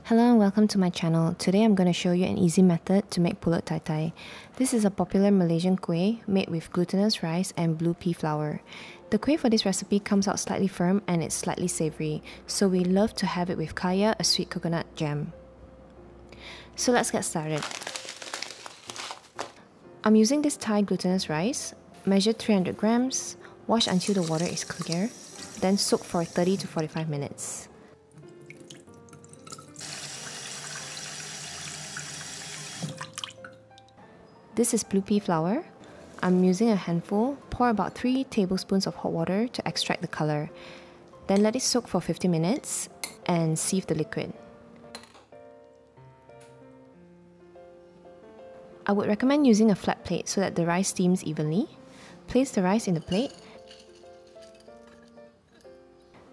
Hello and welcome to my channel. Today I'm going to show you an easy method to make Pulut Tai Tai. This is a popular Malaysian kuih made with glutinous rice and blue pea flour. The kuih for this recipe comes out slightly firm and it's slightly savoury, so we love to have it with kaya, a sweet coconut jam. So let's get started. I'm using this Thai glutinous rice, measure 300 grams, wash until the water is clear, then soak for 30 to 45 minutes. This is blue pea flour. I'm using a handful. Pour about 3 tablespoons of hot water to extract the color. Then let it soak for 50 minutes and sieve the liquid. I would recommend using a flat plate so that the rice steams evenly. Place the rice in the plate.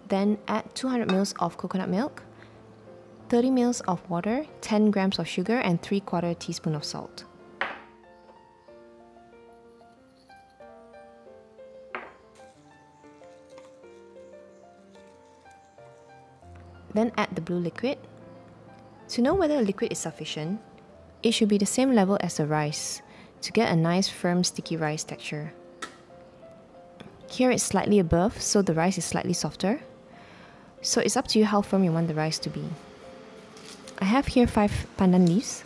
Then add 200 ml of coconut milk, 30 ml of water, 10 grams of sugar and 3/4 teaspoon of salt. Then add the blue liquid. To know whether the liquid is sufficient, it should be the same level as the rice to get a nice firm sticky rice texture. Here it's slightly above, so the rice is slightly softer. So it's up to you how firm you want the rice to be. I have here 5 pandan leaves.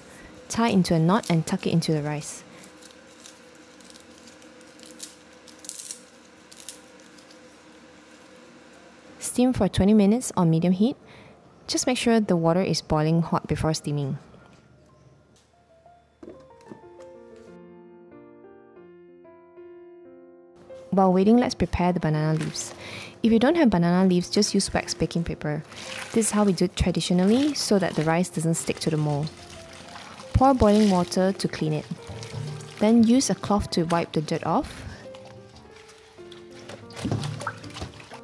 Tie into a knot and tuck it into the rice. Steam for 20 minutes on medium heat. Just make sure the water is boiling hot before steaming. While waiting, let's prepare the banana leaves. If you don't have banana leaves, just use wax baking paper. This is how we do it traditionally so that the rice doesn't stick to the mold. Pour boiling water to clean it. Then use a cloth to wipe the dirt off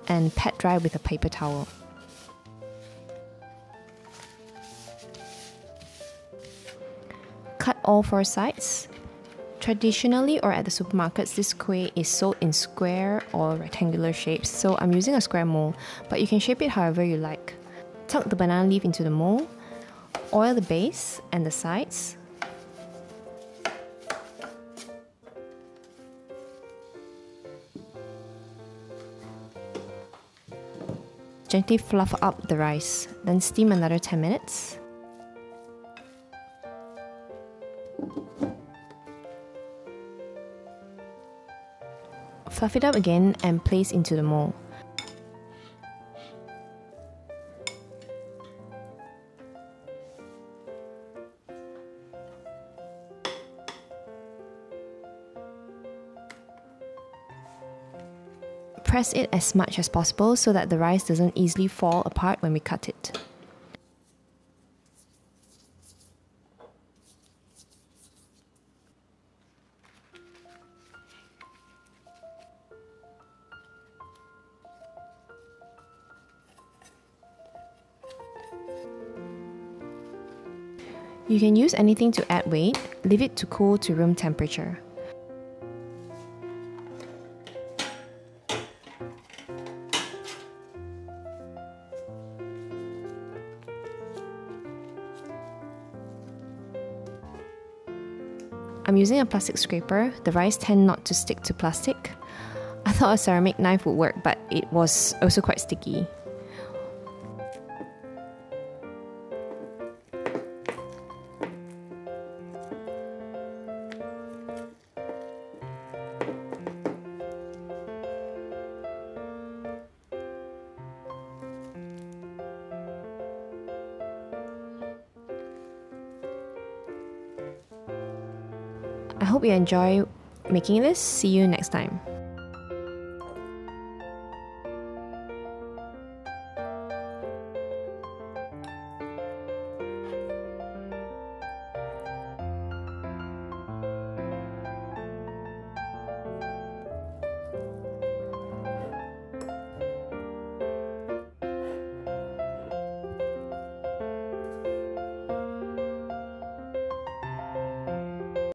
and pat dry with a paper towel. Cut all 4 sides. Traditionally or at the supermarkets, this kuih is sold in square or rectangular shapes, so I'm using a square mold, but you can shape it however you like. Tuck the banana leaf into the mold, oil the base and the sides. Gently fluff up the rice, then steam another 10 minutes. Fluff it up again and place into the mold. Press it as much as possible so that the rice doesn't easily fall apart when we cut it. You can use anything to add weight. Leave it to cool to room temperature. I'm using a plastic scraper. The rice tend not to stick to plastic. I thought a ceramic knife would work, but it was also quite sticky. I hope you enjoy making this. See you next time.